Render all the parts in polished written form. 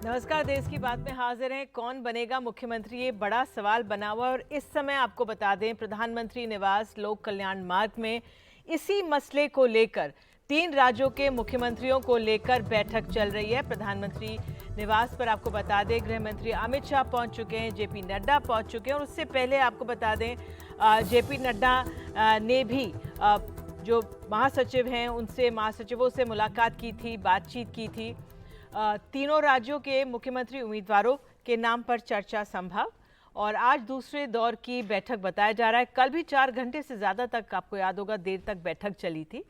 नमस्कार। देश की बात में हाजिर हैं। कौन बनेगा मुख्यमंत्री, ये बड़ा सवाल बना हुआ। और इस समय आपको बता दें, प्रधानमंत्री निवास लोक कल्याण मार्ग में इसी मसले को लेकर 3 राज्यों के मुख्यमंत्रियों को लेकर बैठक चल रही है। प्रधानमंत्री निवास पर आपको बता दें, गृह मंत्री अमित शाह पहुंच चुके हैं, जेपी नड्डा पहुंच चुके हैं। और उससे पहले आपको बता दें, जेपी नड्डा ने भी जो महासचिव हैं उनसे, महासचिवों से मुलाकात की थी, बातचीत की थी। तीनों राज्यों के मुख्यमंत्री उम्मीदवारों के नाम पर चर्चा संभव। और आज दूसरे दौर की बैठक बताया जा रहा है। कल भी 4 घंटे से ज़्यादा तक, आपको याद होगा, देर तक बैठक चली थी।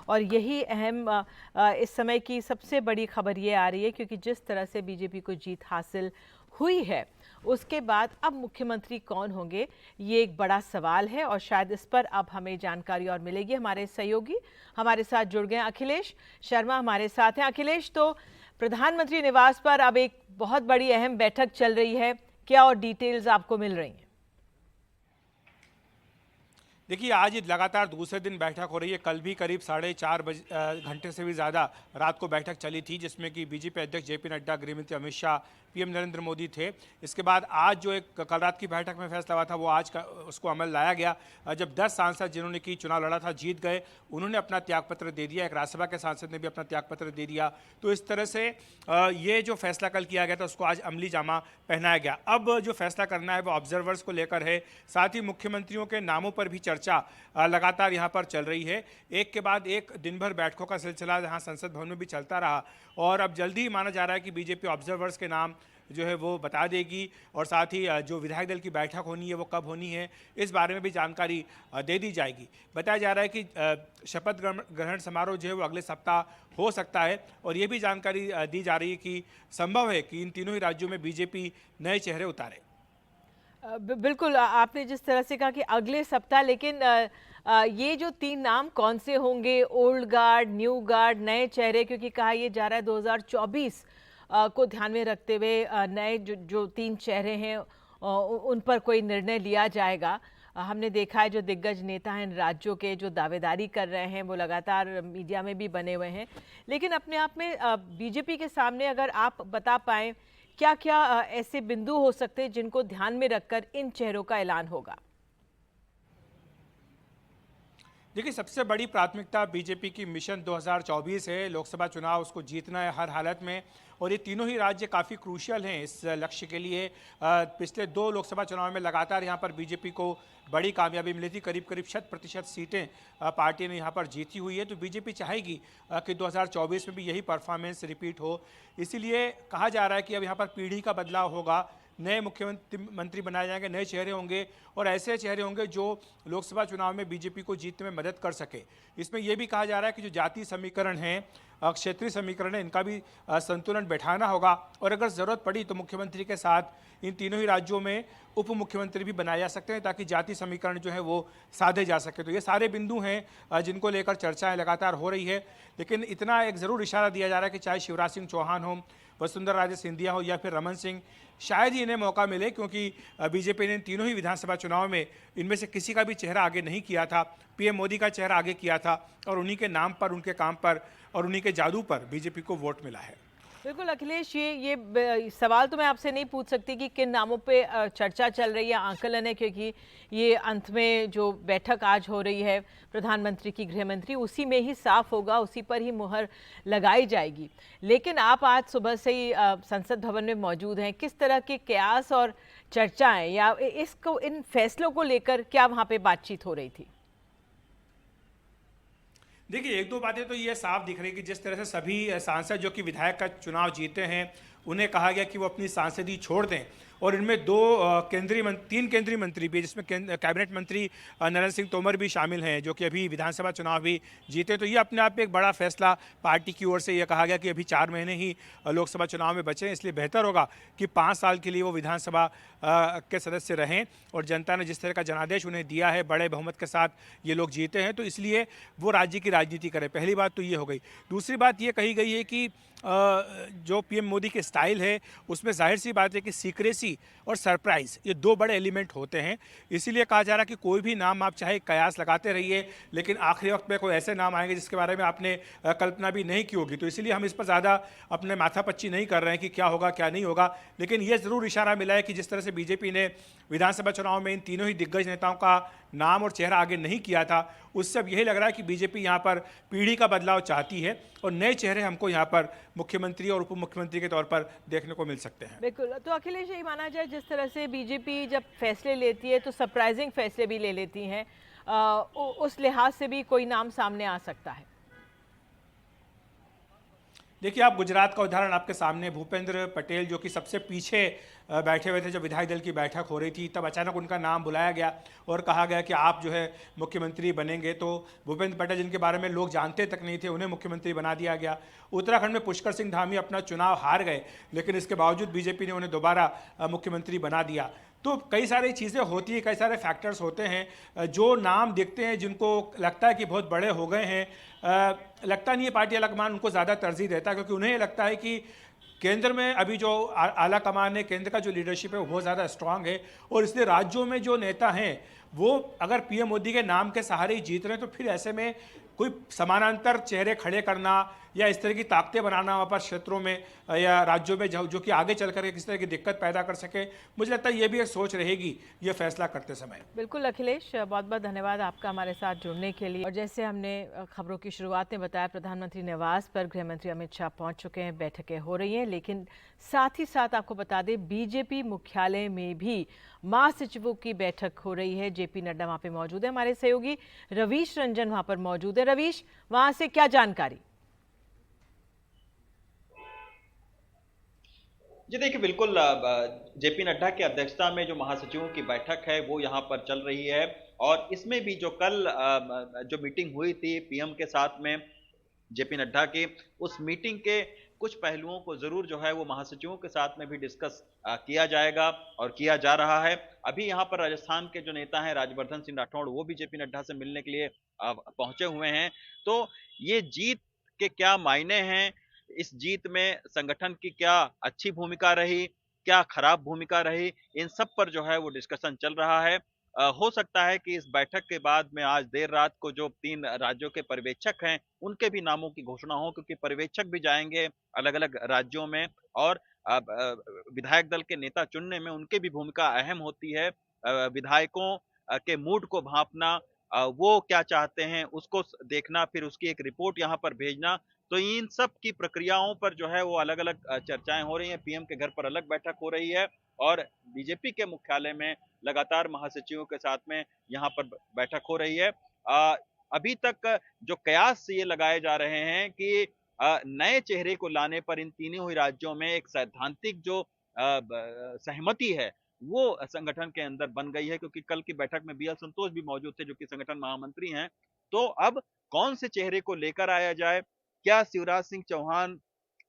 और यही अहम इस समय की सबसे बड़ी खबर ये आ रही है, क्योंकि जिस तरह से बीजेपी को जीत हासिल हुई है, उसके बाद अब मुख्यमंत्री कौन होंगे, ये एक बड़ा सवाल है। और शायद इस पर अब हमें जानकारी और मिलेगी। हमारे सहयोगी हमारे साथ जुड़ गए। अखिलेश शर्मा हमारे साथ हैं। अखिलेश, तो प्रधानमंत्री निवास पर अब एक बहुत बड़ी अहम बैठक चल रही है, क्या और डिटेल्स आपको मिल रही हैं? देखिए, आज लगातार दूसरे दिन बैठक हो रही है। कल भी करीब 4.5 घंटे से भी ज़्यादा रात को बैठक चली थी, जिसमें कि बीजेपी अध्यक्ष जेपी नड्डा, गृहमंत्री अमित शाह, पीएम नरेंद्र मोदी थे। इसके बाद आज जो एक कल रात की बैठक में फैसला हुआ था, वो आज का उसको अमल लाया गया। जब 10 सांसद जिन्होंने की चुनाव लड़ा था जीत गए, उन्होंने अपना त्यागपत्र दे दिया। एक राज्यसभा के सांसद ने भी अपना त्यागपत्र दे दिया। तो इस तरह से ये जो फैसला कल किया गया था, उसको आज अमली जामा पहनाया गया। अब जो फैसला करना है वो ऑब्जर्वर्स को लेकर है। साथ ही मुख्यमंत्रियों के नामों पर भी चर्चा लगातार यहाँ पर चल रही है। एक के बाद एक दिन भर बैठकों का सिलसिला यहाँ संसद भवन में भी चलता रहा। और अब जल्दी ही माना जा रहा है कि बीजेपी ऑब्जर्वर्स के नाम जो है वो बता देगी। और साथ ही जो विधायक दल की बैठक होनी है वो कब होनी है, इस बारे में भी जानकारी दे दी जाएगी। बताया जा रहा है कि शपथ ग्रहण समारोह जो है वो अगले सप्ताह हो सकता है। और ये भी जानकारी दी जा रही है कि संभव है कि इन तीनों ही राज्यों में बीजेपी नए चेहरे उतारे। बिल्कुल, आपने जिस तरह से कहा कि अगले सप्ताह, लेकिन ये जो 3 नाम कौन से होंगे, ओल्ड गार्ड, न्यू गार्ड, नए चेहरे, क्योंकि कहा यह जा रहा है 2024 को ध्यान में रखते हुए नए जो 3 चेहरे हैं उन पर कोई निर्णय लिया जाएगा। हमने देखा है जो दिग्गज नेता हैं इन राज्यों के, जो दावेदारी कर रहे हैं, वो लगातार मीडिया में भी बने हुए हैं। लेकिन अपने आप में बीजेपी के सामने अगर आप बता पाएं, क्या क्या ऐसे बिंदु हो सकते हैं जिनको ध्यान में रखकर इन चेहरों का ऐलान होगा? देखिए, सबसे बड़ी प्राथमिकता बीजेपी की मिशन 2024 है। लोकसभा चुनाव उसको जीतना है हर हालत में। और ये तीनों ही राज्य काफ़ी क्रूशियल हैं इस लक्ष्य के लिए। पिछले 2 लोकसभा चुनाव में लगातार यहाँ पर बीजेपी को बड़ी कामयाबी मिली थी। करीब करीब 100% सीटें पार्टी ने यहाँ पर जीती हुई है। तो बीजेपी चाहेगी कि 2024 में भी यही परफॉर्मेंस रिपीट हो। इसीलिए कहा जा रहा है कि अब यहाँ पर पीढ़ी का बदलाव होगा, नए मुख्यमंत्री बनाए जाएंगे, नए चेहरे होंगे। और ऐसे चेहरे होंगे जो लोकसभा चुनाव में बीजेपी को जीतने में मदद कर सके। इसमें यह भी कहा जा रहा है कि जो जातीय समीकरण हैं, क्षेत्रीय समीकरण है, इनका भी संतुलन बैठाना होगा। और अगर ज़रूरत पड़ी तो मुख्यमंत्री के साथ इन तीनों ही राज्यों में उप मुख्यमंत्री भी बनाए जा सकते हैं, ताकि जातीय समीकरण जो है वो साधे जा सके। तो ये सारे बिंदु हैं जिनको लेकर चर्चाएं लगातार हो रही है। लेकिन इतना एक ज़रूर इशारा दिया जा रहा है कि चाहे शिवराज सिंह चौहान हो, वसुंधरा राजे सिंधिया हो या फिर रमन सिंह, शायद ही इन्हें मौका मिले, क्योंकि बीजेपी ने तीनों ही विधानसभा चुनाव में इनमें से किसी का भी चेहरा आगे नहीं किया था। पीएम मोदी का चेहरा आगे किया था और उन्हीं के नाम पर, उनके काम पर और उन्हीं के जादू पर बीजेपी को वोट मिला है। बिल्कुल अखिलेश, ये सवाल तो मैं आपसे नहीं पूछ सकती कि किन नामों पे चर्चा चल रही है, आंकलन है, क्योंकि ये अंत में जो बैठक आज हो रही है प्रधानमंत्री की, गृह मंत्री, उसी में ही साफ होगा, उसी पर ही मुहर लगाई जाएगी। लेकिन आप आज सुबह से ही संसद भवन में मौजूद हैं। किस तरह के कयास और चर्चाएं या इसको, इन फैसलों को लेकर क्या वहाँ पे बातचीत हो रही थी? देखिए, 1-2 बातें तो ये साफ दिख रही कि जिस तरह से सभी सांसद जो कि विधायक का चुनाव जीते हैं, उन्हें कहा गया कि वो अपनी सांसदी छोड़ दें। और इनमें 3 केंद्रीय मंत्री भी, जिसमें कैबिनेट मंत्री नरेंद्र सिंह तोमर भी शामिल हैं, जो कि अभी विधानसभा चुनाव भी जीते। तो ये अपने आप में एक बड़ा फैसला पार्टी की ओर से यह कहा गया कि अभी 4 महीने ही लोकसभा चुनाव में बचे हैं, इसलिए बेहतर होगा कि 5 साल के लिए वो विधानसभा के सदस्य रहें। और जनता ने जिस तरह का जनादेश उन्हें दिया है, बड़े बहुमत के साथ ये लोग जीते हैं, तो इसलिए वो राज्य की राजनीति करें। पहली बात तो ये हो गई। दूसरी बात ये कही गई है कि जो पीएम मोदी के स्टाइल है उसमें जाहिर सी बात है कि सीक्रेसी और सरप्राइज ये दो बड़े एलिमेंट होते हैं। इसीलिए कहा जा रहा है कि कोई भी नाम आप चाहे कयास लगाते रहिए, लेकिन आखिरी वक्त में कोई ऐसे नाम आएंगे जिसके बारे में आपने कल्पना भी नहीं की होगी। तो इसीलिए हम इस पर ज़्यादा अपने माथापच्ची नहीं कर रहे हैं कि क्या होगा क्या नहीं होगा, लेकिन ये ज़रूर इशारा मिला है कि जिस तरह से बीजेपी ने विधानसभा चुनाव में इन तीनों ही दिग्गज नेताओं का नाम और चेहरा आगे नहीं किया था, उससे अब यही लग रहा है कि बीजेपी यहाँ पर पीढ़ी का बदलाव चाहती है और नए चेहरे हमको यहाँ पर मुख्यमंत्री और उप मुख्यमंत्री के तौर पर देखने को मिल सकते हैं। बिल्कुल। तो अखिलेश, यही माना जाए जिस तरह से बीजेपी जब फैसले लेती है तो सरप्राइजिंग फैसले भी ले लेती हैं, उस लिहाज से भी कोई नाम सामने आ सकता है? देखिए, आप गुजरात का उदाहरण आपके सामने, भूपेंद्र पटेल जो कि सबसे पीछे बैठे हुए थे जब विधायक दल की बैठक हो रही थी, तब अचानक उनका नाम बुलाया गया और कहा गया कि आप जो है मुख्यमंत्री बनेंगे। तो भूपेंद्र पटेल जिनके बारे में लोग जानते तक नहीं थे, उन्हें मुख्यमंत्री बना दिया गया। उत्तराखंड में पुष्कर सिंह धामी अपना चुनाव हार गए, लेकिन इसके बावजूद बीजेपी ने उन्हें दोबारा मुख्यमंत्री बना दिया। तो कई सारी चीज़ें होती हैं, कई सारे फैक्टर्स होते हैं। जो नाम दिखते हैं जिनको लगता है कि बहुत बड़े हो गए हैं, लगता नहीं है पार्टी आला कमान उनको ज़्यादा तरजीह देता, क्योंकि उन्हें लगता है कि केंद्र में अभी जो आला कमान है, केंद्र का जो लीडरशिप है वो बहुत ज़्यादा स्ट्रांग है, और इसलिए राज्यों में जो नेता हैं वो अगर पीएम मोदी के नाम के सहारे ही जीत रहे हैं, तो फिर ऐसे में कोई समानांतर चेहरे खड़े करना या इस तरह की ताकतें बनाना वहाँ पर क्षेत्रों में या राज्यों में जो कि आगे चल कर किस तरह की दिक्कत पैदा कर सके, मुझे लगता है ये भी एक सोच रहेगी ये फैसला करते समय। बिल्कुल अखिलेश, बहुत बहुत धन्यवाद आपका हमारे साथ जुड़ने के लिए। और जैसे हमने खबरों की शुरुआत में बताया, प्रधानमंत्री निवास पर गृह मंत्री अमित शाह पहुंच चुके हैं, बैठकें हो रही हैं, लेकिन साथ ही साथ आपको बता दें बीजेपी मुख्यालय में भी महासचिवों की बैठक हो रही है। जेपी नड्डा वहां पे मौजूद है, हमारे सहयोगी रवीश रंजन वहां पर मौजूद है। रवीश, वहां से क्या जानकारी? जी देखिए, बिल्कुल जेपी नड्डा की अध्यक्षता में जो महासचिवों की बैठक है वो यहाँ पर चल रही है। और इसमें भी जो कल जो मीटिंग हुई थी पीएम के साथ में जेपी नड्डा की, उस मीटिंग के कुछ पहलुओं को जरूर जो है वो महासचिवों के साथ में भी डिस्कस किया जाएगा और किया जा रहा है। अभी यहाँ पर राजस्थान के जो नेता हैं राजवर्धन सिंह राठौड़, वो भी जेपी नड्डा से मिलने के लिए पहुंचे हुए हैं। तो ये जीत के क्या मायने हैं, इस जीत में संगठन की क्या अच्छी भूमिका रही, क्या खराब भूमिका रही, इन सब पर जो है वो डिस्कशन चल रहा है। हो सकता है कि इस बैठक के बाद में आज देर रात को जो 3 राज्यों के पर्यवेक्षक हैं उनके भी नामों की घोषणा हो, क्योंकि पर्यवेक्षक भी जाएंगे अलग-अलग राज्यों में और विधायक दल के नेता चुनने में उनकी भी भूमिका अहम होती है। विधायकों के मूड को भांपना, वो क्या चाहते हैं उसको देखना, फिर उसकी एक रिपोर्ट यहाँ पर भेजना। तो इन सब की प्रक्रियाओं पर जो है वो अलग-अलग चर्चाएं हो रही हैं। पीएम के घर पर अलग बैठक हो रही है और बीजेपी के मुख्यालय में लगातार महासचिवों के साथ में यहाँ पर बैठक हो रही है। अभी तक जो कयास ये लगाए जा रहे हैं कि नए चेहरे को लाने पर इन तीनों ही राज्यों में एक सैद्धांतिक जो सहमति है वो संगठन के अंदर बन गई है, क्योंकि कल की बैठक में बीएल संतोष भी मौजूद थे जो कि संगठन महामंत्री हैं। तो अब कौन से चेहरे को लेकर आया जाए, क्या शिवराज सिंह चौहान,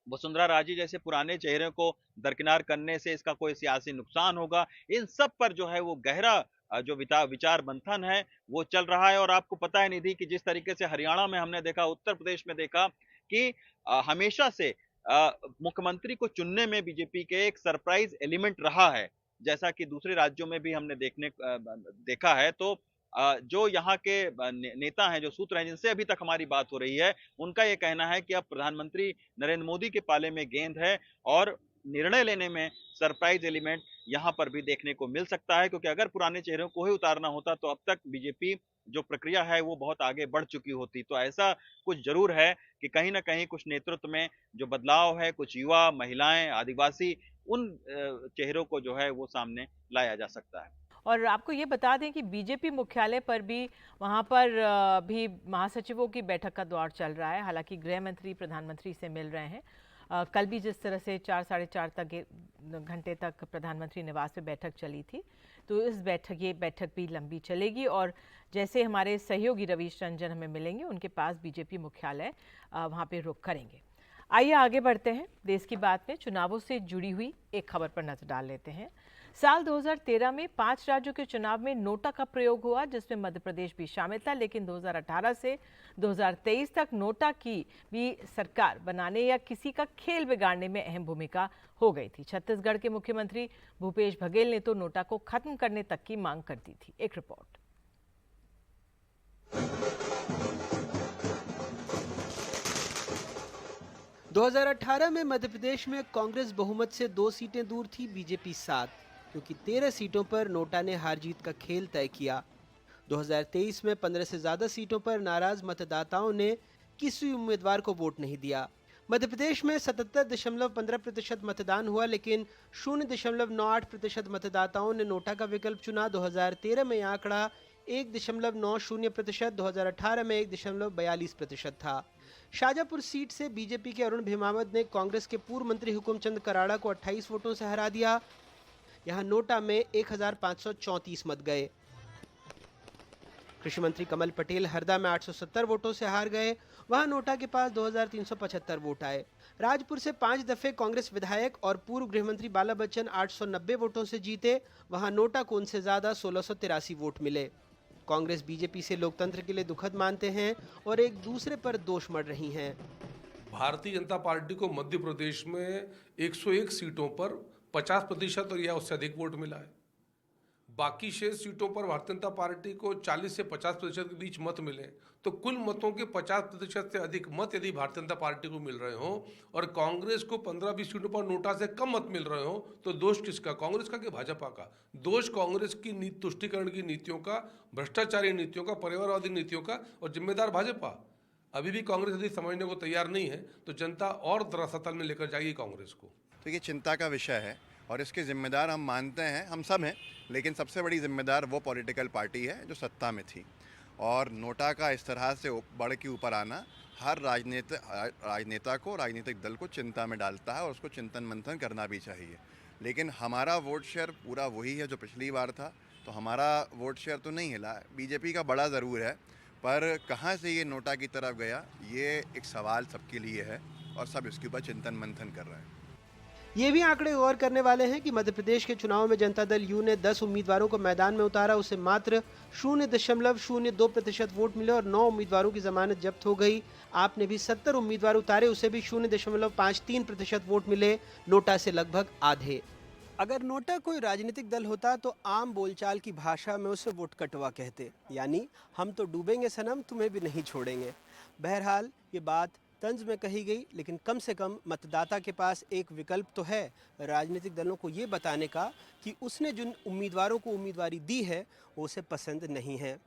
वसुंधरा राजे जैसे पुराने चेहरे को दरकिनार करने से इसका कोई सियासी नुकसान होगा, इन सब पर जो है वो गहरा जो विचार मंथन है वो चल रहा है। और आपको पता है निधि कि जिस तरीके से हरियाणा में हमने देखा, उत्तर प्रदेश में देखा कि हमेशा से मुख्यमंत्री को चुनने में बीजेपी के एक सरप्राइज एलिमेंट रहा है, जैसा कि दूसरे राज्यों में भी हमने देखा है। तो जो यहाँ के नेता हैं, जो सूत्र हैं जिनसे अभी तक हमारी बात हो रही है, उनका ये कहना है कि अब प्रधानमंत्री नरेंद्र मोदी के पाले में गेंद है और निर्णय लेने में सरप्राइज एलिमेंट यहाँ पर भी देखने को मिल सकता है, क्योंकि अगर पुराने चेहरों को ही उतारना होता तो अब तक बीजेपी जो प्रक्रिया है वो बहुत आगे बढ़ चुकी होती। तो ऐसा कुछ जरूर है कि कहीं ना कहीं कुछ नेतृत्व में जो बदलाव है, कुछ युवा, महिलाएं, आदिवासी, उन चेहरों को जो है वो सामने लाया जा सकता है। और आपको ये बता दें कि बीजेपी मुख्यालय पर भी वहाँ पर भी महासचिवों की बैठक का दौर चल रहा है। हालांकि गृह मंत्री प्रधानमंत्री से मिल रहे हैं। कल भी जिस तरह से 4 साढ़े 4 घंटे तक प्रधानमंत्री निवास पे बैठक चली थी, तो ये बैठक भी लंबी चलेगी। और जैसे हमारे सहयोगी रवीश रंजन हमें मिलेंगे, उनके पास बीजेपी मुख्यालय वहाँ पे रुख करेंगे। आइए आगे बढ़ते हैं। देश की बात में चुनावों से जुड़ी हुई एक खबर पर नजर डाल लेते हैं। साल 2013 में 5 राज्यों के चुनाव में नोटा का प्रयोग हुआ, जिसमें मध्य प्रदेश भी शामिल था, लेकिन 2018 से 2023 तक नोटा की भी सरकार बनाने या किसी का खेल बिगाड़ने में अहम भूमिका हो गई थी। छत्तीसगढ़ के मुख्यमंत्री भूपेश बघेल ने तो नोटा को खत्म करने तक की मांग कर दी थी। एक रिपोर्ट। – 2018 में मध्य प्रदेश में कांग्रेस बहुमत से 2 सीटें दूर थी, बीजेपी 7, क्योंकि 13 सीटों पर नोटा ने हार जीत का खेल तय किया। 2023 में 15 से ज्यादा सीटों पर नाराज मतदाताओं ने किसी उम्मीदवार को वोट नहीं दिया। मध्य प्रदेश में 77.15% मतदान हुआ, लेकिन 0.98% मतदाताओं ने नोटा का विकल्प चुना। 2013 में यह आंकड़ा 1.90%, 2018 में 1.42% था। शाजापुर सीट से बीजेपी के अरुण भीमावत ने कांग्रेस के पूर्व मंत्री हुकुमचंद कराड़ा को 28 वोटों से हरा दिया। यहां नोटा में 1534 मत गए। कृषि मंत्री कमल पटेल हरदा में 870 वोटों से हार गए। वहां नोटा के पास 2375 वोट आए। राजपुर से 5 दफे कांग्रेस विधायक और पूर्व गृह मंत्री बाला बच्चन 890 वोटों से जीते। वहां नोटा को उनसे ज्यादा 1683 वोट मिले। कांग्रेस बीजेपी से लोकतंत्र के लिए दुखद मानते हैं और एक दूसरे पर दोष मढ़ रही हैं। भारतीय जनता पार्टी को मध्य प्रदेश में 101 सीटों पर 50% और या उससे अधिक वोट मिला है। बाकी शेष सीटों पर भारतीय जनता पार्टी को 40 से 50% के बीच मत मिले, तो कुल मतों के 50% से अधिक मत यदि भारतीय जनता पार्टी को मिल रहे हों और कांग्रेस को 15-20 सीटों पर नोटा से कम मत मिल रहे हों, तो दोष किसका? कांग्रेस का कि भाजपा का? दोष कांग्रेस की तुष्टीकरण की नीतियों का, भ्रष्टाचारी नीतियों का, परिवारवादी नीतियों का, और जिम्मेदार भाजपा। अभी भी कांग्रेस यदि समझने को तैयार नहीं है तो जनता और धरातल में लेकर जाएगी कांग्रेस को। तो ये चिंता का विषय है और इसके जिम्मेदार हम मानते हैं, हम सब हैं, लेकिन सबसे बड़ी जिम्मेदार वो पॉलिटिकल पार्टी है जो सत्ता में थी। और नोटा का इस तरह से बढ़ के ऊपर आना हर राजनेता को, राजनीतिक दल को चिंता में डालता है और उसको चिंतन मंथन करना भी चाहिए। लेकिन हमारा वोट शेयर पूरा वही है जो पिछली बार था, तो हमारा वोट शेयर तो नहीं हिला। बीजेपी का बड़ा ज़रूर है, पर कहाँ से ये नोटा की तरफ गया, ये एक सवाल सबके लिए है और सब इसके ऊपर चिंतन मंथन कर रहे हैं। ये भी आंकड़े गौर करने वाले हैं कि मध्य प्रदेश के चुनाव में जनता दल यू ने 10 उम्मीदवारों को मैदान में उतारा, उसे मात्र 0.02% वोट मिले और 9 उम्मीदवारों की जमानत जब्त हो गई। आपने भी 70 उम्मीदवार उतारे, उसे भी 0.53% वोट मिले, नोटा से लगभग आधे। अगर नोटा कोई राजनीतिक दल होता तो आम बोलचाल की भाषा में उसे वोट कटवा कहते, यानी हम तो डूबेंगे सनम, तुम्हें भी नहीं छोड़ेंगे। बहरहाल ये बात तंज में कही गई, लेकिन कम से कम मतदाता के पास एक विकल्प तो है राजनीतिक दलों को ये बताने का कि उसने जिन उम्मीदवारों को उम्मीदवारी दी है वो उसे पसंद नहीं है।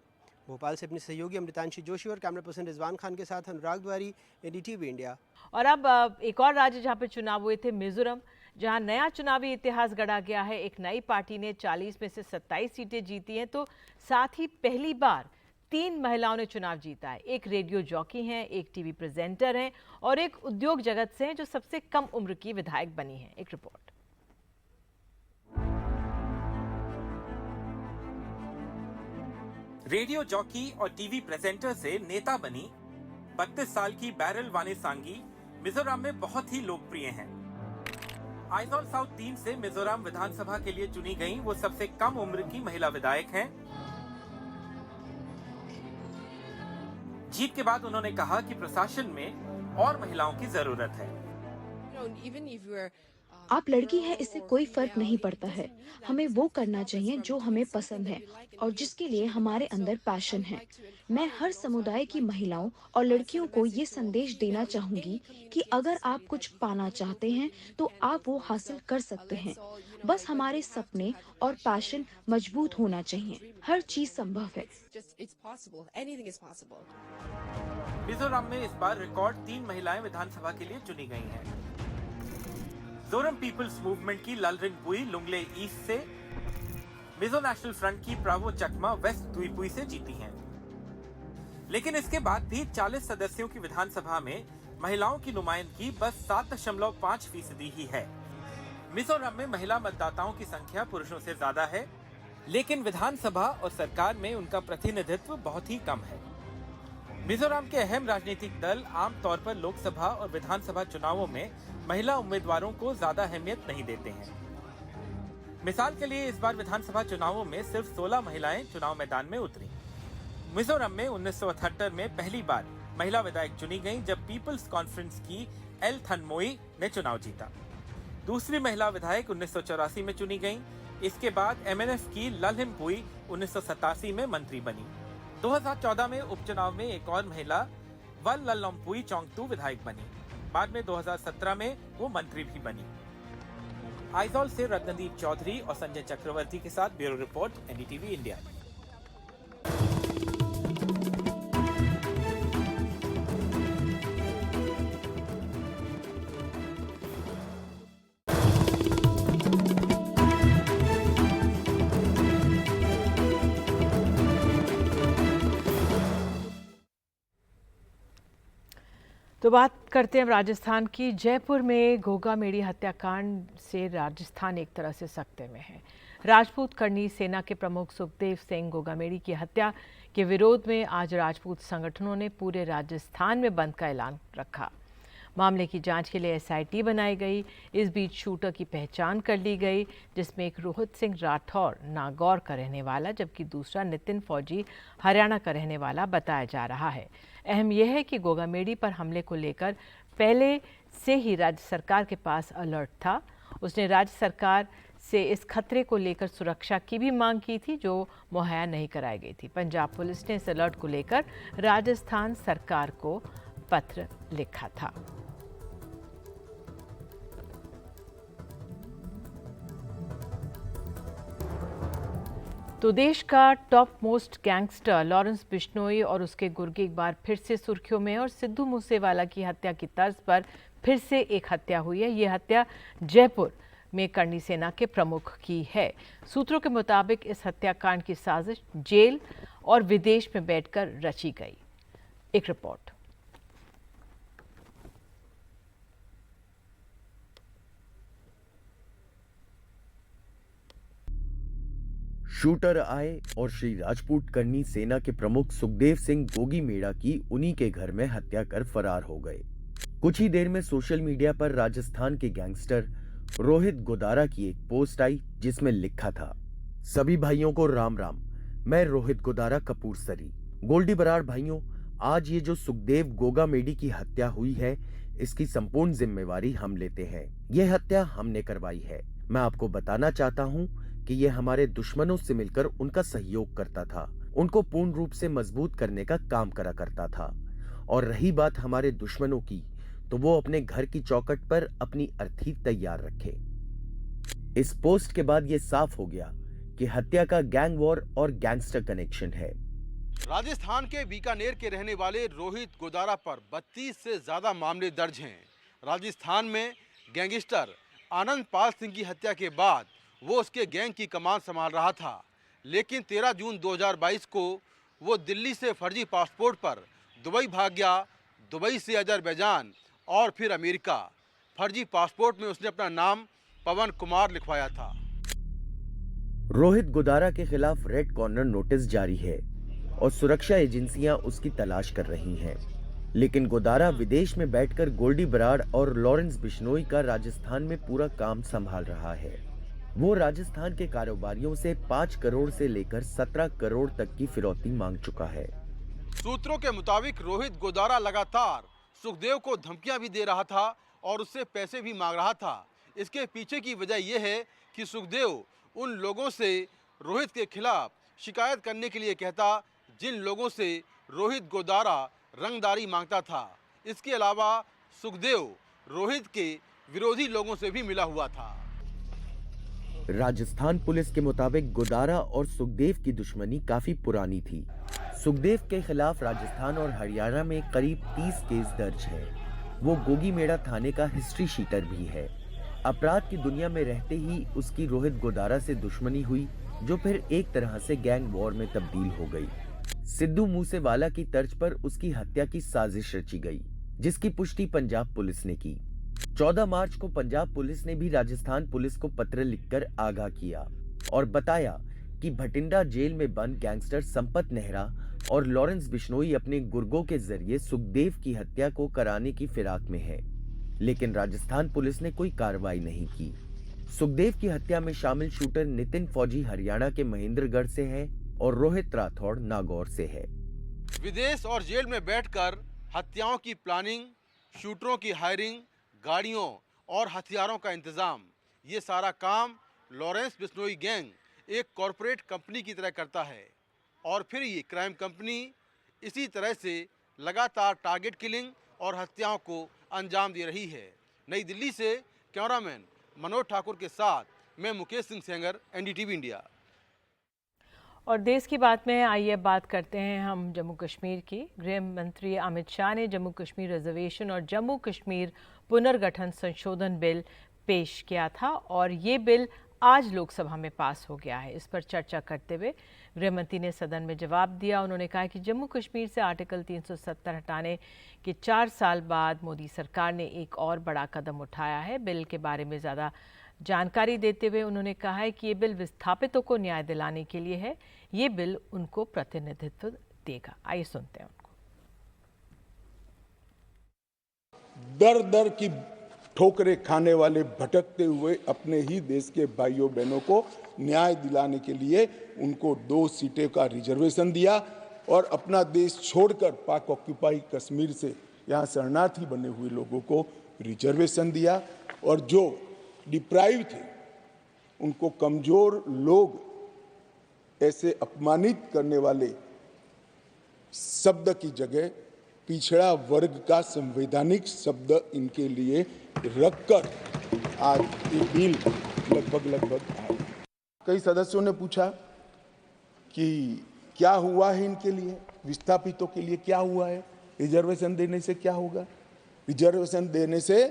भोपाल से अपने सहयोगी अमृतांशी जोशी और कैमरा पर्सन रिजवान खान के साथ अनुराग द्वारी, एनडीटीवी इंडिया। और अब एक और राज्य जहां पर चुनाव हुए थे, मिजोरम, जहां नया चुनावी इतिहास गढ़ा गया है। एक नई पार्टी ने 40 में से 27 सीटें जीती हैं, तो साथ ही पहली बार 3 महिलाओं ने चुनाव जीता है। एक रेडियो जॉकी हैं, एक टीवी प्रेजेंटर हैं और एक उद्योग जगत से हैं जो सबसे कम उम्र की विधायक बनी हैं। एक रिपोर्ट। रेडियो जॉकी और टीवी प्रेजेंटर से नेता बनी 32 साल की बैरल वानेसांगी मिजोरम में बहुत ही लोकप्रिय हैं। आइजोल साउथ 3 से मिजोरम विधानसभा के लिए चुनी गई वो सबसे कम उम्र की महिला विधायक हैं। जीत के बाद उन्होंने कहा कि प्रशासन में और महिलाओं की जरूरत है। आप लड़की हैं, इससे कोई फर्क नहीं पड़ता है। हमें वो करना चाहिए जो हमें पसंद है और जिसके लिए हमारे अंदर पैशन है। मैं हर समुदाय की महिलाओं और लड़कियों को ये संदेश देना चाहूंगी कि अगर आप कुछ पाना चाहते हैं तो आप वो हासिल कर सकते हैं। बस हमारे सपने और पैशन मजबूत होना चाहिए। हर चीज संभव है। मिजोरम में इस बार रिकॉर्ड 3 महिलाएं विधानसभा के लिए चुनी गई हैं। जोरम पीपल्स मूवमेंट की ललरिंग बुई लुंगले ईस्ट से, मिजो नेशनल फ्रंट की प्रावो चकमा वेस्ट दुईपुई से जीती हैं। लेकिन इसके बाद भी 40 सदस्यों की विधानसभा में महिलाओं की नुमाइंदगी बस 7.5% ही है। मिजोरम में महिला मतदाताओं की संख्या पुरुषों से ज्यादा है, लेकिन विधानसभा और सरकार में उनका प्रतिनिधित्व बहुत ही कम है। मिजोरम के अहम राजनीतिक दल आमतौर पर लोकसभा और विधानसभा चुनावों में महिला उम्मीदवारों को ज्यादा अहमियत नहीं देते हैं। मिसाल के लिए इस बार विधानसभा चुनावों में सिर्फ 16 महिलाएं चुनाव मैदान में उतरी। मिजोरम में 1978 में पहली बार महिला विधायक चुनी गईं, जब पीपल्स कॉन्फ्रेंस की एल थनमोई ने चुनाव जीता। दूसरी महिला विधायक 1984 में चुनी गईं। इसके बाद एमएनएफ की ललहिमपुई 1987 में मंत्री बनी। 2014 में उपचुनाव में एक और महिला वल ललम्पुई चोंगतू विधायक बनी। बाद में 2017 में वो मंत्री भी बनी। आइजॉल से रत्नदीप चौधरी और संजय चक्रवर्ती के साथ ब्यूरो रिपोर्ट, एनडीटीवी इंडिया। तो बात करते हैं राजस्थान की। जयपुर में घोघा मेढ़ी हत्याकांड से राजस्थान एक तरह से सकते में है। राजपूत करनी सेना के प्रमुख सुखदेव सिंह घोघामेड़ी की हत्या के विरोध में आज राजपूत संगठनों ने पूरे राजस्थान में बंद का ऐलान रखा। मामले की जांच के लिए एसआईटी बनाई गई। इस बीच शूटर की पहचान कर ली गई, जिसमें एक रोहित सिंह राठौर नागौर का रहने वाला जबकि दूसरा नितिन फौजी हरियाणा का रहने वाला बताया जा रहा है। अहम यह है कि घोघामेड़ी पर हमले को लेकर पहले से ही राज्य सरकार के पास अलर्ट था। उसने राज्य सरकार से इस खतरे को लेकर सुरक्षा की भी मांग की थी, जो मुहैया नहीं कराई गई थी। पंजाब पुलिस ने इस अलर्ट को लेकर राजस्थान सरकार को पत्र लिखा था। तो देश का top most gangster Lawrence Bishnoi और उसके गुर्गे एक बार फिर से सुर्खियों में, और सिद्धू मूसेवाला की हत्या की तर्ज पर फिर से एक हत्या हुई है। ये हत्या जयपुर में करनी सेना के प्रमुख की है। सूत्रों के मुताबिक इस हत्याकांड की साजिश जेल और विदेश में बैठकर रची गई। एक रिपोर्ट। शूटर आए और श्री राजपूत करनी सेना के प्रमुख सुखदेव सिंह गोगी मेड़ा की उन्हीं के घर में हत्या कर फरार हो गए। कुछ ही देर में सोशल मीडिया पर राजस्थान के गैंगस्टर रोहित गोदारा की एक पोस्ट आई, जिसमें लिखा था, सभी भाइयों को राम राम, मैं रोहित गोदारा कपूरसरी। गोल्डी बराड़ भाइयों, आज ये जो सुखदेव गोगामेड़ी की हत्या हुई है, इसकी संपूर्ण जिम्मेवारी हम लेते हैं। यह हत्या हमने करवाई है। मैं आपको बताना चाहता हूँ कि यह हमारे दुश्मनों से मिलकर उनका सहयोग करता था, उनको पूर्ण रूप से मजबूत करने का काम करा करता था। और रही बात हमारे दुश्मनों की, तो वो अपने घर की चौखट पर अपनी अर्थी तैयार रखे। इस पोस्ट के बाद ये साफ हो गया कि हत्या का गैंग वॉर और गैंगस्टर कनेक्शन है। राजस्थान के बीकानेर के रहने वाले रोहित गोदारा पर 32 से ज्यादा मामले दर्ज हैं। राजस्थान में गैंगस्टर आनंद पाल सिंह की हत्या के बाद वो उसके गैंग की कमान संभाल रहा था, लेकिन 13 जून 2022 को वो दिल्ली से फर्जी पासपोर्ट पर दुबई भाग गया। दुबई से अजरबैजान और फिर अमेरिका। फर्जी पासपोर्ट में उसने अपना नाम पवन कुमार लिखवाया था। रोहित गोदारा के खिलाफ रेड कॉर्नर नोटिस जारी है और सुरक्षा एजेंसियां उसकी तलाश कर रही हैं। लेकिन गोदारा विदेश में बैठकर गोल्डी बराड़ और लॉरेंस बिश्नोई का राजस्थान में पूरा काम संभाल रहा है। वो राजस्थान के कारोबारियों से 5 करोड़ से लेकर 17 करोड़ तक की फिरौती मांग चुका है। सूत्रों के मुताबिक रोहित गोदारा लगातार सुखदेव को धमकियां भी दे रहा था और उससे पैसे भी मांग रहा था। इसके पीछे की वजह यह है कि सुखदेव उन लोगों से रोहित के खिलाफ शिकायत करने के लिए कहता, जिन लोगों से रोहित गोदारा रंगदारी मांगता था। इसके अलावा सुखदेव रोहित के विरोधी लोगों से भी मिला हुआ था। राजस्थान पुलिस के मुताबिक गोदारा और सुखदेव की दुश्मनी काफी पुरानी थी। सुखदेव के खिलाफ राजस्थान और हरियाणा में करीब 30 केस दर्ज हैं। वो गोगी मेड़ा थाने का हिस्ट्री शीटर भी है। अपराध की दुनिया में रहते ही उसकी रोहित गोदारा से दुश्मनी हुई, जो फिर एक तरह से गैंग वॉर में तब्दील हो गई। सिद्धू मूसेवाला की तर्ज पर उसकी हत्या की साजिश रची गई, जिसकी पुष्टि पंजाब पुलिस ने की। 14 मार्च को पंजाब पुलिस ने भी राजस्थान पुलिस को पत्र लिखकर आगाह किया और बताया कि भटिंडा जेल में बंद गैंगस्टर संपत नेहरा और लॉरेंस बिश्नोई अपने गुर्गों के जरिए सुखदेव की हत्या को कराने की फिराक में है। लेकिन राजस्थान पुलिस ने कोई कार्रवाई नहीं की। सुखदेव की हत्या में शामिल शूटर नितिन फौजी हरियाणा के महेंद्रगढ़ से है और रोहित राठौड़ नागौर से है। विदेश और जेल में बैठकर हत्याओं की प्लानिंग, शूटरों की हायरिंग, गाड़ियों और हथियारों का इंतजाम, ये सारा काम लॉरेंस बिश्नोई गैंग एक कॉरपोरेट कंपनी की तरह करता है और फिर ये क्राइम कंपनी इसी तरह से लगातार टारगेट किलिंग और हत्याओं को अंजाम दे रही है। नई दिल्ली से कैमरामैन मनोज ठाकुर के साथ मैं मुकेश सिंह सेंगर, एनडीटीवी इंडिया। और देश की बात में आइए बात करते हैं हम जम्मू कश्मीर की। गृह मंत्री अमित शाह ने जम्मू कश्मीर रिजर्वेशन और जम्मू कश्मीर पुनर्गठन संशोधन बिल पेश किया था और ये बिल आज लोकसभा में पास हो गया है। इस पर चर्चा करते हुए गृह मंत्री ने सदन में जवाब दिया। उन्होंने कहा कि जम्मू कश्मीर से आर्टिकल 370 हटाने के 4 साल बाद मोदी सरकार ने एक और बड़ा कदम उठाया है। बिल के बारे में ज़्यादा जानकारी देते हुए उन्होंने कहा है कि ये बिल विस्थापितों को न्याय दिलाने के लिए है। ये बिल उनको प्रतिनिधित्व देगा। आइए सुनते हैं उनको। दर दर की ठोकरें खाने वाले भटकते हुए अपने ही देश के भाइयों बहनों को न्याय दिलाने के लिए उनको 2 सीटें का रिजर्वेशन दिया और अपना देश छोड़कर पाक ऑक्यूपाई कश्मीर से यहाँ शरणार्थी बने हुए लोगों को रिजर्वेशन दिया और जो डिप्राइव थे उनको, कमजोर लोग ऐसे अपमानित करने वाले शब्द की जगह पिछड़ा वर्ग का संवैधानिक शब्द इनके लिए रखकर आज ये बिल लगभग आया। कई सदस्यों ने पूछा कि क्या हुआ है इनके लिए, विस्थापितों के लिए क्या हुआ है, रिजर्वेशन देने से क्या होगा। रिजर्वेशन देने से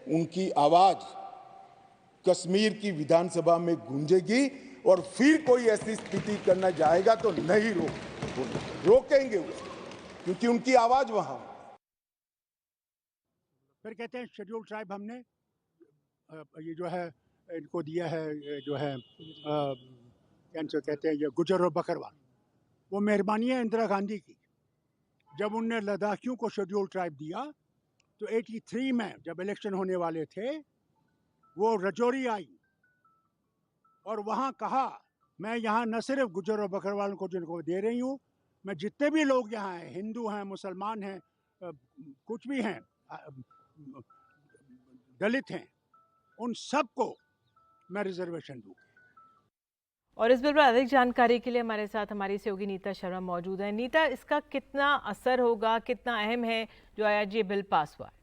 उनकी आवाज कश्मीर की विधानसभा में गूंजेगी और फिर कोई ऐसी स्थिति करना जाएगा तो नहीं रोकेंगे वो, क्योंकि उनकी आवाज वहां। फिर कहते हैं शेड्यूल ट्राइब हमने ये जो है इनको दिया है, जो है कैंसर कहते हैं ये गुजर और बकरवाल। वो मेहरबानी है इंदिरा गांधी की। जब उनने लद्दाखियों को शेड्यूल ट्राइब दिया तो 83 में जब इलेक्शन होने वाले थे वो रजौरी आई और वहाँ कहा मैं यहाँ न सिर्फ गुजर और बकरवाल को जिनको दे रही हूँ, मैं जितने भी लोग यहाँ हैं, हिंदू हैं, मुसलमान हैं, कुछ भी हैं, दलित हैं, उन सबको मैं रिजर्वेशन दूँ। और इस बिल पर अधिक जानकारी के लिए हमारे साथ हमारी सहयोगी नीता शर्मा मौजूद है। नीता, इसका कितना असर होगा, कितना अहम है जो आज ये बिल पास हुआ है?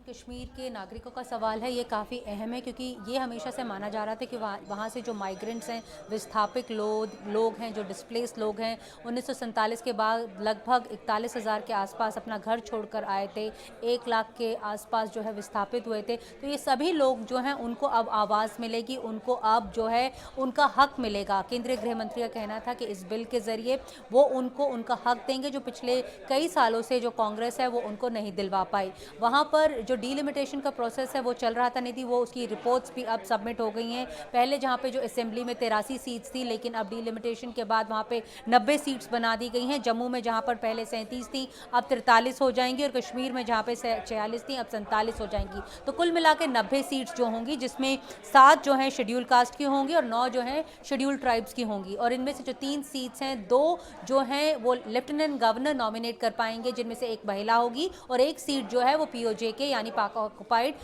कश्मीर के नागरिकों का सवाल है, ये काफ़ी अहम है क्योंकि ये हमेशा से माना जा रहा था कि वहाँ से जो माइग्रेंट्स हैं, विस्थापित लोग हैं, जो डिस्प्लेस लोग हैं, 1947 के बाद लगभग 41,000 के आसपास अपना घर छोड़कर आए थे, 1 लाख के आसपास जो है विस्थापित हुए थे। तो ये सभी लोग जो हैं उनको अब आवाज़ मिलेगी, उनको अब जो है उनका हक मिलेगा। केंद्रीय गृह मंत्री का कहना था कि इस बिल के ज़रिए वो उनको उनका हक देंगे जो पिछले कई सालों से जो कांग्रेस है वो उनको नहीं दिलवा पाई। वहाँ पर जो डीलिमिटेशन का प्रोसेस है वो चल रहा था निधि, वो उसकी रिपोर्ट्स भी अब सबमिट हो गई हैं। पहले जहाँ पे जो असेंबली में 83 सीट्स थी, लेकिन अब डीलिमिटेशन के बाद वहाँ पे 90 सीट्स बना दी गई हैं। जम्मू में जहाँ पर पहले 37 थी अब 43 हो जाएंगी और कश्मीर में जहाँ पे 46 थी अब 47 हो जाएंगी। तो कुल मिला के 90 सीट्स जो होंगी, जिसमें 7 जो हैं शेड्यूल कास्ट की होंगी और 9 जो हैं शेड्यूल ट्राइब्स की होंगी। और इनमें से जो 3 सीट्स हैं, 2 जो हैं वो लेफ्टिनेंट गवर्नर नॉमिनेट कर पाएंगे, जिनमें से एक महिला होगी और एक सीट जो है वो POJ के यानी पाक ऑक्युपाइड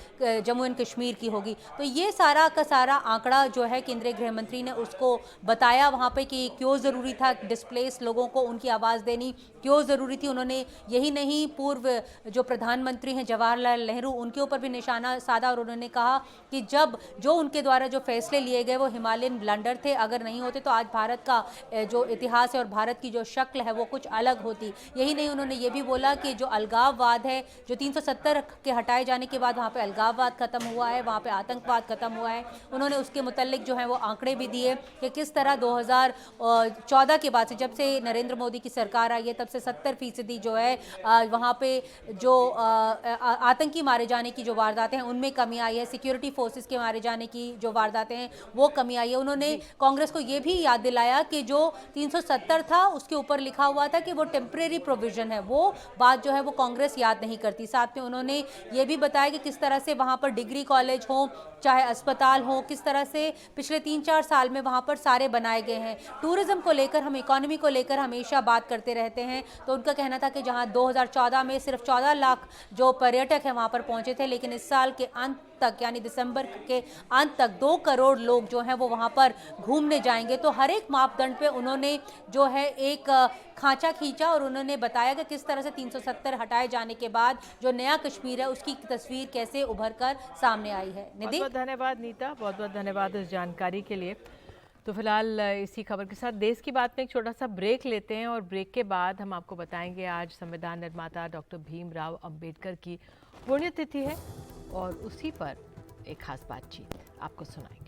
जम्मू एंड कश्मीर की होगी। तो ये सारा का सारा आंकड़ा जो है केंद्रीय गृह मंत्री ने उसको बताया वहाँ पे कि क्यों ज़रूरी था डिस्प्लेस लोगों को उनकी आवाज़ देनी, क्यों ज़रूरी थी। उन्होंने यही नहीं, पूर्व जो प्रधानमंत्री हैं जवाहरलाल नेहरू, उनके ऊपर भी निशाना साधा और उन्होंने कहा कि जब जो उनके द्वारा जो फैसले लिए गए वो हिमालयन ब्लंडर थे, अगर नहीं होते तो आज भारत का जो इतिहास है और भारत की जो शक्ल है वो कुछ अलग होती। यही नहीं, उन्होंने ये भी बोला कि जो अलगाववाद है, जो 370 के हटाए जाने के बाद वहाँ पे अलगाववाद खत्म हुआ है, वहाँ पे आतंकवाद खत्म हुआ है। उन्होंने उसके मुतल्लिक जो है वो आंकड़े भी दिए कि किस तरह 2014 के बाद से, जब से नरेंद्र मोदी की सरकार आई है, तब से 70% जो है वहाँ पे जो आतंकी मारे जाने की जो वारदातें हैं उनमें कमी आई है, सिक्योरिटी फोर्सेस के मारे जाने की जो वारदातें हैं वो कमी आई है। उन्होंने कांग्रेस को ये भी याद दिलाया कि जो 370 था उसके ऊपर लिखा हुआ था कि वो टेम्परेरी प्रोविजन है, वो बात जो है वो कांग्रेस याद नहीं करती। साथ में उन्होंने ये भी बताया कि किस तरह से वहाँ पर डिग्री कॉलेज हो, चाहे अस्पताल हो, किस तरह से पिछले 3-4 साल में वहाँ पर सारे बनाए गए हैं। टूरिज्म को लेकर, हम इकोनॉमी को लेकर हमेशा बात करते रहते हैं, तो उनका कहना था कि जहाँ 2014 में सिर्फ 14 लाख जो पर्यटक हैं वहाँ पर पहुँचे थे, लेकिन इस साल के अंत तक यानी दिसंबर के अंत तक 2 करोड़ लोग जो हैं वो वहाँ पर घूमने जाएंगे। तो हर एक मापदंड पे उन्होंने जो है एक खांचा खींचा और उन्होंने बताया कि किस तरह से 370 हटाए जाने के बाद जो नया कश्मीर है उसकी तस्वीर कैसे उभर कर सामने आई है। निधि, बहुत धन्यवाद नीता, बहुत बहुत धन्यवाद इस जानकारी के लिए। तो फिलहाल इसी खबर के साथ देश की बात में एक छोटा सा ब्रेक लेते हैं और ब्रेक के बाद हम आपको बताएंगे आज संविधान निर्माता डॉक्टर भीमराव अंबेडकर की पुण्यतिथि है और उसी पर एक खास बातचीत आपको सुनाएंगे।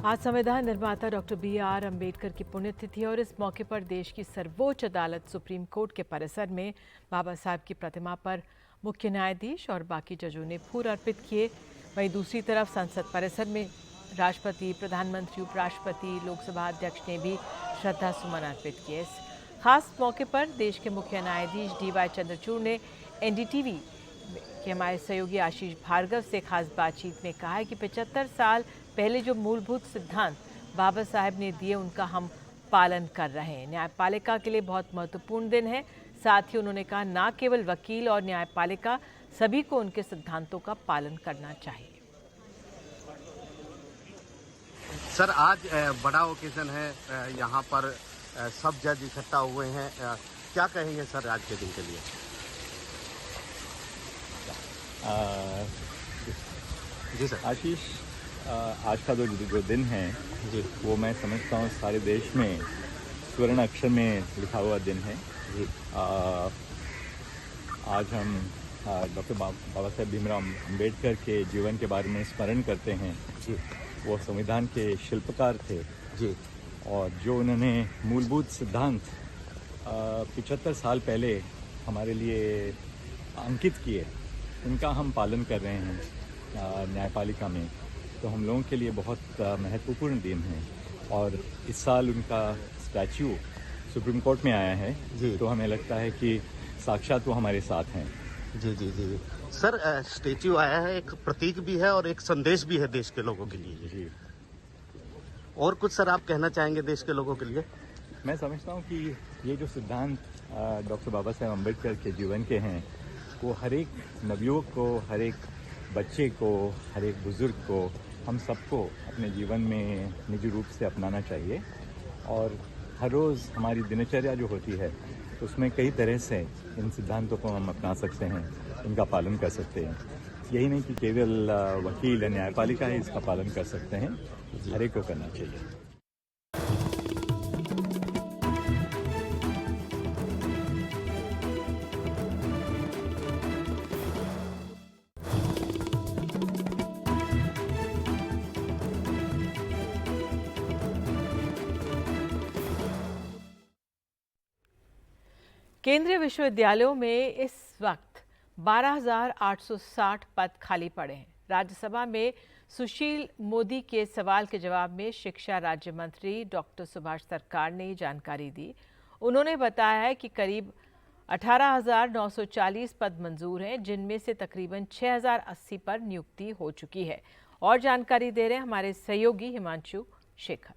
आज संविधान निर्माता डॉक्टर BR अम्बेडकर की पुण्यतिथि और इस मौके पर देश की सर्वोच्च अदालत सुप्रीम कोर्ट के परिसर में बाबा साहब की प्रतिमा पर मुख्य न्यायाधीश और बाकी जजों ने फूल अर्पित किए। वहीं दूसरी तरफ संसद परिसर में राष्ट्रपति, प्रधानमंत्री, उपराष्ट्रपति, लोकसभा अध्यक्ष ने भी श्रद्धा सुमन अर्पित किए। इस खास मौके पर देश के मुख्य न्यायाधीश DY चंद्रचूड़ ने NDTV के हमारे सहयोगी आशीष भार्गव से खास बातचीत में कहा है कि 75 साल पहले जो मूलभूत सिद्धांत बाबा साहब ने दिए उनका हम पालन कर रहे हैं। न्यायपालिका के लिए बहुत महत्वपूर्ण दिन है। साथ ही उन्होंने कहा ना केवल वकील और न्यायपालिका, सभी को उनके सिद्धांतों का पालन करना चाहिए। सर, आज बड़ा ओकेजन है, यहाँ पर सब जज इकट्ठा हुए हैं, क्या कहेंगे सर आज के दिन के लिए? जी सर। आशीष, आज का जो दिन है जी, वो मैं समझता हूँ सारे देश में स्वर्ण अक्षर में लिखा हुआ दिन है जी। आज हम डॉक्टर बाबा साहेब भीमराव अम्बेडकर के जीवन के बारे में स्मरण करते हैं जी। वो संविधान के शिल्पकार थे जी, और जो उन्होंने मूलभूत सिद्धांत 75 साल पहले हमारे लिए अंकित किए, उनका हम पालन कर रहे हैं न्यायपालिका में। तो हम लोगों के लिए बहुत महत्वपूर्ण दिन है और इस साल उनका स्टैच्यू सुप्रीम कोर्ट में आया है जी। तो हमें लगता है कि साक्षात वो हमारे साथ हैं। जी जी जी सर, स्टैच्यू आया है, एक प्रतीक भी है और एक संदेश भी है देश के लोगों के लिए जी। और कुछ सर आप कहना चाहेंगे देश के लोगों के लिए? मैं समझता हूँ कि ये जो सिद्धांत डॉक्टर बाबा साहेब अम्बेडकर के जीवन के हैं, वो हर एक नवयुवक को, हर एक बच्चे को, हर एक बुजुर्ग को, हम सबको अपने जीवन में निजी रूप से अपनाना चाहिए। और हर रोज़ हमारी दिनचर्या जो होती है उसमें कई तरह से इन सिद्धांतों को हम अपना सकते हैं, इनका पालन कर सकते हैं। यही नहीं कि केवल वकील या न्यायपालिका ही इसका पालन कर सकते हैं, हर एक को करना चाहिए। केंद्रीय विश्वविद्यालयों में इस वक्त 12,860 पद खाली पड़े हैं। राज्यसभा में सुशील मोदी के सवाल के जवाब में शिक्षा राज्य मंत्री डॉक्टर सुभाष सरकार ने ये जानकारी दी। उन्होंने बताया है कि करीब 18,940 पद मंजूर हैं, जिनमें से तकरीबन 6,080 पर नियुक्ति हो चुकी है। और जानकारी दे रहे हैं हमारे सहयोगी हिमांशु शेखर।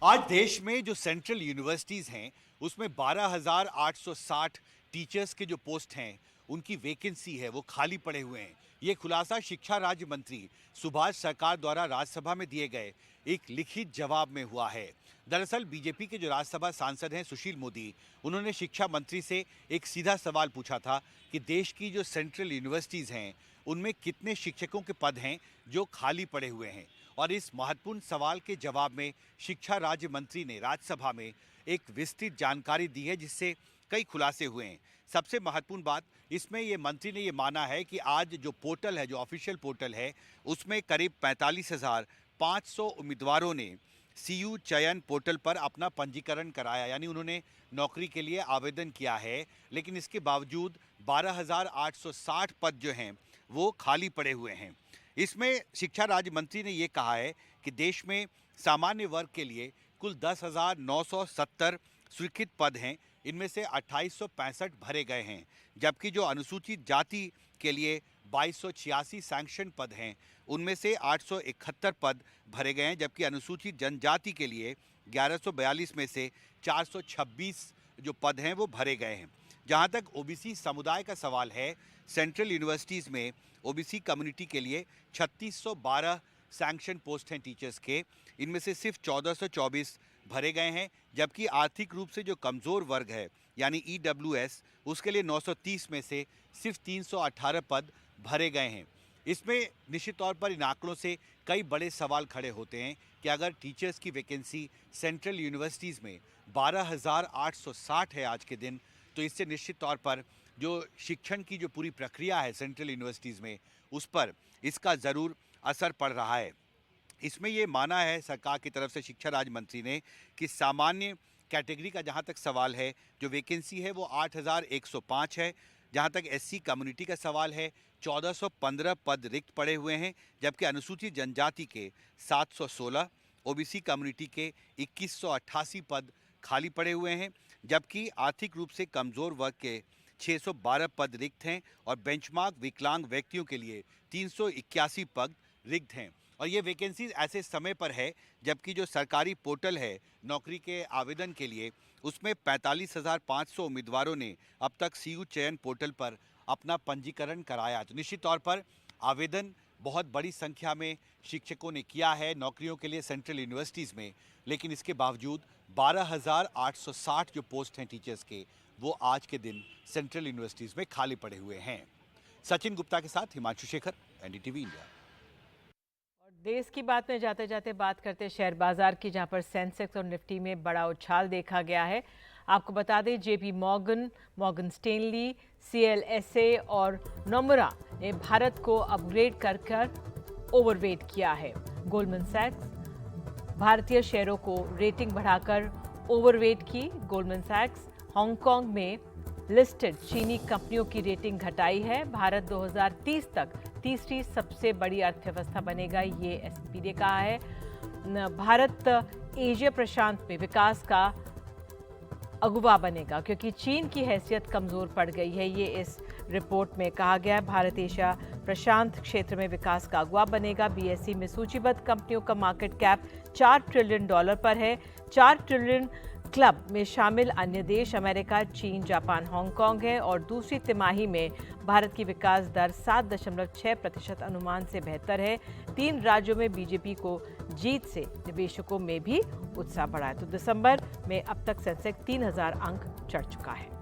आज देश में जो सेंट्रल यूनिवर्सिटीज़ हैं उसमें 12,860 टीचर्स के जो पोस्ट हैं उनकी वैकेंसी है, वो खाली पड़े हुए हैं। ये खुलासा शिक्षा राज्य मंत्री सुभाष सरकार द्वारा राज्यसभा में दिए गए एक लिखित जवाब में हुआ है। दरअसल बीजेपी के जो राज्यसभा सांसद हैं सुशील मोदी, उन्होंने शिक्षा मंत्री से एक सीधा सवाल पूछा था कि देश की जो सेंट्रल यूनिवर्सिटीज़ हैं उनमें कितने शिक्षकों के पद हैं जो खाली पड़े हुए हैं। और इस महत्वपूर्ण सवाल के जवाब में शिक्षा राज्य मंत्री ने राज्यसभा में एक विस्तृत जानकारी दी है, जिससे कई खुलासे हुए हैं। सबसे महत्वपूर्ण बात इसमें ये मंत्री ने ये माना है कि आज जो पोर्टल है, जो ऑफिशियल पोर्टल है, उसमें करीब 45,500 उम्मीदवारों ने सीयू चयन पोर्टल पर अपना पंजीकरण कराया, यानी उन्होंने नौकरी के लिए आवेदन किया है। लेकिन इसके बावजूद 12,860 पद जो हैं वो खाली पड़े हुए हैं। इसमें शिक्षा राज्य मंत्री ने ये कहा है कि देश में सामान्य वर्ग के लिए कुल 10,970 स्वीकृत पद हैं, इनमें से 2865 भरे गए हैं, जबकि जो अनुसूचित जाति के लिए 2286 सैंक्शन पद हैं, उनमें से 871 पद भरे गए हैं, जबकि अनुसूचित जनजाति के लिए 1142 में से 426 जो पद हैं वो भरे गए हैं। जहां तक ओबीसी समुदाय का सवाल है, सेंट्रल यूनिवर्सिटीज़ में ओबीसी कम्युनिटी के लिए 3612 सैंक्शन पोस्ट हैं टीचर्स के, इनमें से सिर्फ 1424 भरे गए हैं, जबकि आर्थिक रूप से जो कमज़ोर वर्ग है यानी ईडब्ल्यूएस, उसके लिए 930 में से सिर्फ 318 पद भरे गए हैं। इसमें निश्चित तौर पर इन आंकड़ों से कई बड़े सवाल खड़े होते हैं कि अगर टीचर्स की वैकेंसी सेंट्रल यूनिवर्सिटीज़ में 12,860 है आज के दिन, तो इससे निश्चित तौर पर जो शिक्षण की जो पूरी प्रक्रिया है सेंट्रल यूनिवर्सिटीज़ में, उस पर इसका ज़रूर असर पड़ रहा है। इसमें ये माना है सरकार की तरफ से, शिक्षा राज्य मंत्री ने, कि सामान्य कैटेगरी का जहाँ तक सवाल है, जो वैकेंसी है वो 8,105 है। जहाँ तक एससी कम्युनिटी का सवाल है, 1415 पद रिक्त पड़े हुए हैं, जबकि अनुसूचित जनजाति के 716, ओबीसी कम्युनिटी के 2188 पद खाली पड़े हुए हैं, जबकि आर्थिक रूप से कमज़ोर वर्ग के 612 पद रिक्त हैं और बेंचमार्क विकलांग व्यक्तियों के लिए 381 पद रिक्त हैं। और ये वैकेंसीज ऐसे समय पर है जबकि जो सरकारी पोर्टल है नौकरी के आवेदन के लिए, उसमें 45,500 उम्मीदवारों ने अब तक सीयू चयन पोर्टल पर अपना पंजीकरण कराया। तो निश्चित तौर पर आवेदन बहुत बड़ी संख्या में शिक्षकों ने किया है नौकरियों के लिए सेंट्रल यूनिवर्सिटीज़ में, लेकिन इसके बावजूद 12,860 जो पोस्ट हैं टीचर्स के, वो आज के दिन सेंट्रल यूनिवर्सिटीज़ में खाली पड़े हुए हैं। सचिन गुप्ता के साथ हिमांशु शेखर, एनडीटीवी इंडिया। देश की बात में जाते जाते बात करते शेयर बाजार की, जहां पर सेंसेक्स और निफ्टी में बड़ा उछाल देखा गया है। आपको बता दें JP Morgan, Morgan Stanley, CLSA और नोमुरा ने भारत को अपग्रेड कर ओवरवेट किया है। गोल्डमैन सैक्स भारतीय शेयरों को रेटिंग बढ़ाकर ओवरवेट की। गोल्डमैन सैक्स हांगकांग में लिस्टेड चीनी कंपनियों की रेटिंग घटाई है। भारत 2030 तक तीसरी सबसे बड़ी अर्थव्यवस्था बनेगा, ये एसपी ने कहा है। भारत एशिया प्रशांत में विकास का अगुवा बनेगा क्योंकि चीन की हैसियत कमज़ोर पड़ गई है, ये इस रिपोर्ट में कहा गया है। भारत एशिया प्रशांत क्षेत्र में विकास का अगुवा बनेगा। बीएसई में सूचीबद्ध कंपनियों का मार्केट कैप $4 ट्रिलियन पर है। 4 ट्रिलियन क्लब में शामिल अन्य देश अमेरिका, चीन, जापान, हांगकांग है और दूसरी तिमाही में भारत की विकास दर 7.6% अनुमान से बेहतर है। 3 राज्यों में बीजेपी को जीत से निवेशकों में भी उत्साह बढ़ा है। तो दिसंबर में अब तक सेंसेक्स 3000 अंक चढ़ चुका है।